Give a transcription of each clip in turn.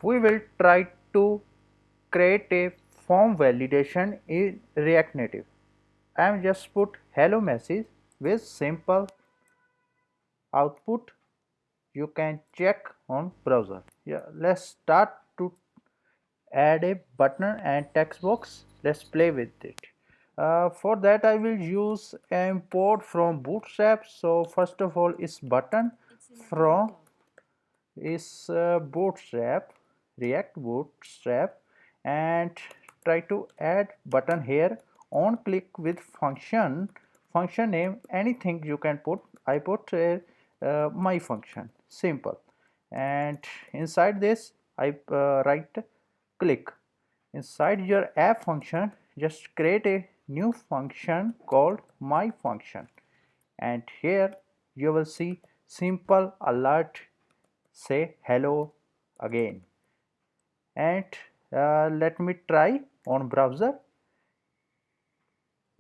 we will try to create a form validation in React Native. I am just put hello message with simple output. You can check on browser. Yeah, let's start to add a button and text box. Let's play with it. For that I will use import from Bootstrap. So first of all is button from is Bootstrap, React Bootstrap, and try to add button here. On click with function name, anything you can put. I put my function, simple, and inside this I right click. Inside your app function, just create a new function called my function, and here you will see simple alert say hello again. And let me try on browser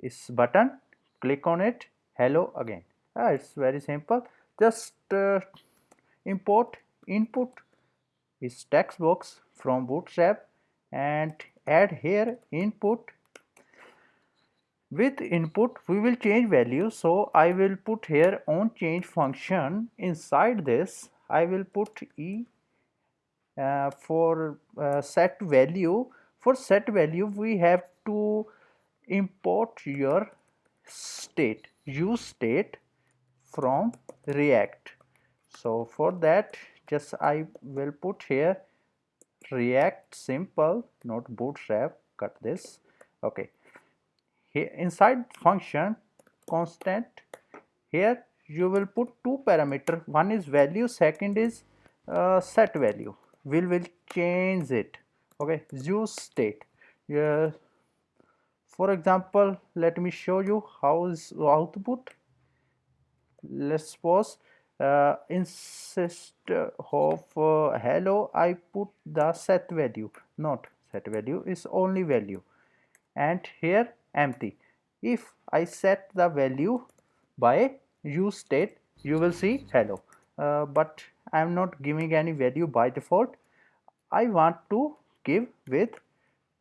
is button, click on it, hello again. It's very simple. Just import input is text box from Bootstrap and add here input. With input we will change value, so I will put here on change function. Inside this I will put e for set value. For set value we have to import your state, use state from React. So for that just I will put here React simple, not Bootstrap. Cut this. Okay, here inside function constant, here you will put two parameter. One is value, second is set value. We will change it. Okay, use state. Yeah, for example let me show you how is output. Let's suppose insist of hello I put the set value, not set value, is only value, and here empty. If I set the value by use state, you will see hello, but I am not giving any value by default. I want to give with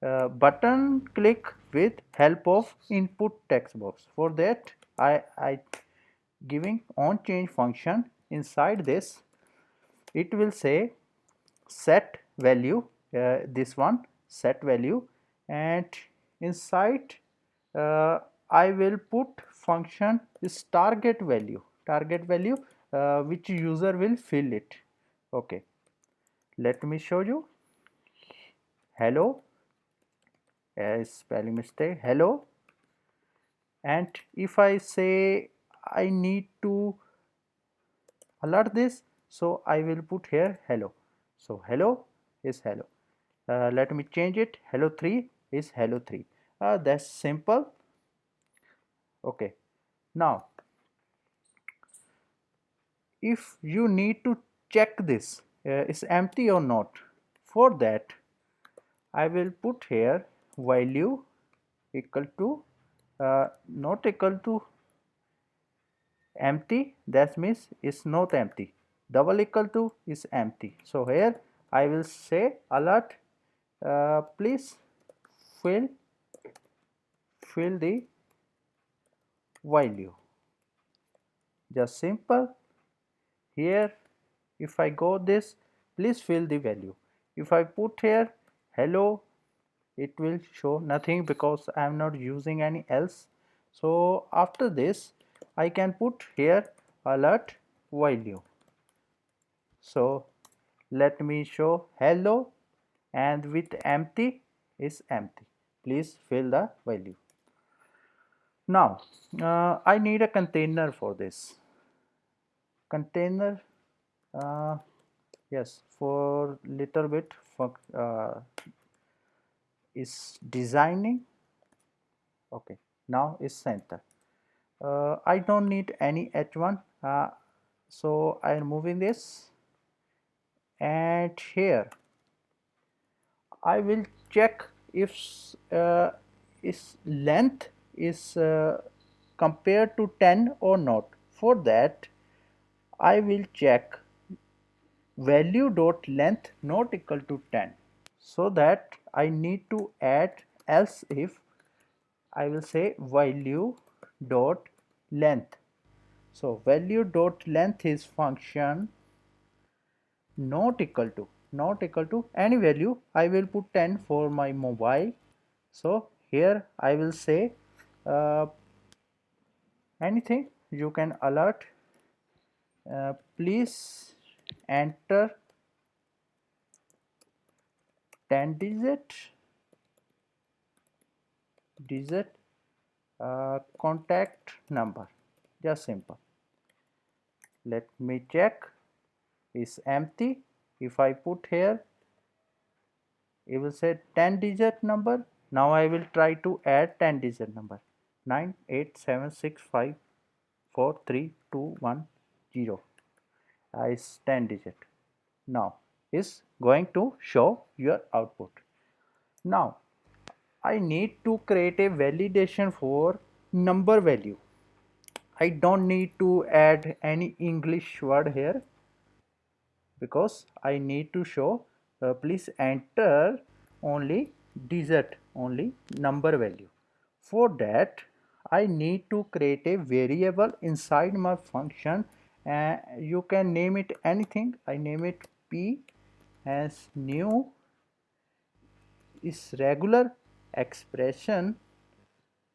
button click with help of input text box. For that I giving on change function. Inside this it will say set value, this one set value, and inside I will put function is target value which user will fill it. Okay, let me show you hello, spelling mistake, hello. And if I say I need to alert this, so I will put here hello. So hello is hello. Let me change it, hello 3 is hello 3. That's simple. Okay, now if you need to check this is empty or not, for that I will put here value equal to not equal to empty, that means is not empty, double equal to is empty. So here I will say alert please fill the value. Just simple. Here if I go this, please fill the value. If I put here hello, it will show nothing because I am not using any else. So after this I can put here alert value. So let me show hello, and with empty is empty, please fill the value. Now I need a container for this. Container, yes, for little bit for is designing. Okay, now is center. I don't need any h1, so I am moving this, and here I will check if its length is compared to 10 or not. For that I will check value dot length not equal to 10. So that I need to add else if I will say value dot length. So value dot length is function not equal to any value. I will put 10 for my mobile. So here I will say uh, anything you can alert. Please enter 10 digit contact number, just simple. Let me check, is empty. If I put here, it will say 10 digit number. Now I will try to add 10 digit number, 987654321 is 10 digit. Now is going to show your output. Now I need to create a validation for number value. I don't need to add any English word here because I need to show please enter only digit, only number value. For that I need to create a variable inside my function. You can name it anything. I name it p as new is regular expression.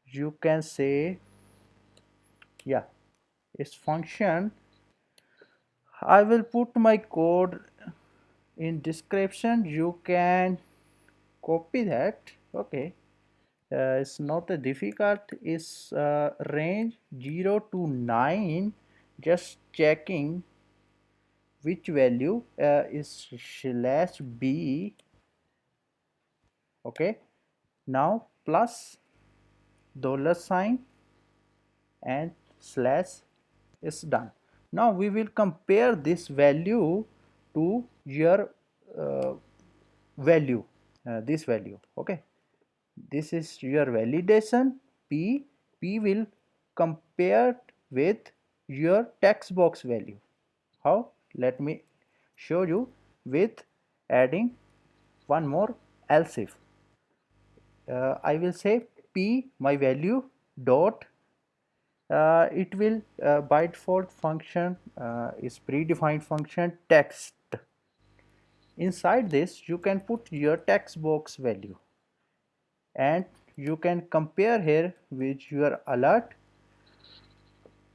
You can say, yeah, its function. I will put my code in description. You can copy that. Okay, it's not a difficult. It's range 0 to 9. Just checking which value is slash b. Okay, now plus dollar sign and slash is done. Now we will compare this value to your value, this value. Okay, this is your validation p. P will compare with your text box value. How? Let me show you with adding one more else if. I will say p my value dot it will by default function is predefined function text. Inside this you can put your text box value and you can compare here with your alert.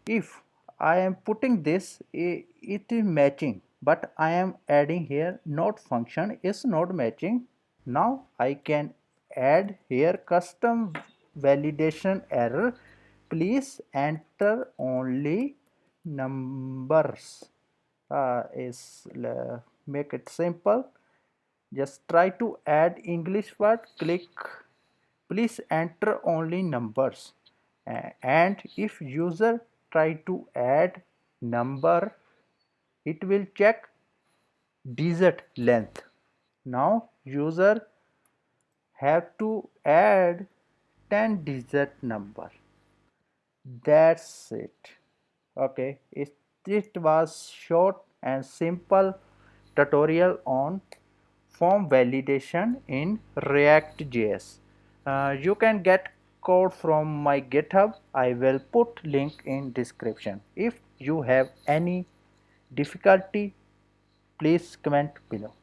If I am putting this, it is matching, but I am adding here not function is not matching. Now I can add here custom validation error. Please enter only numbers. Make it simple. Just try to add English word. Click. Please enter only numbers. And if user try to add number, it will check digit length. Now user have to add 10 digit number. That's it. Okay, it was short and simple tutorial on form validation in React.js. You can get code from my GitHub. I will put link in description. If you have any difficulty, please comment below.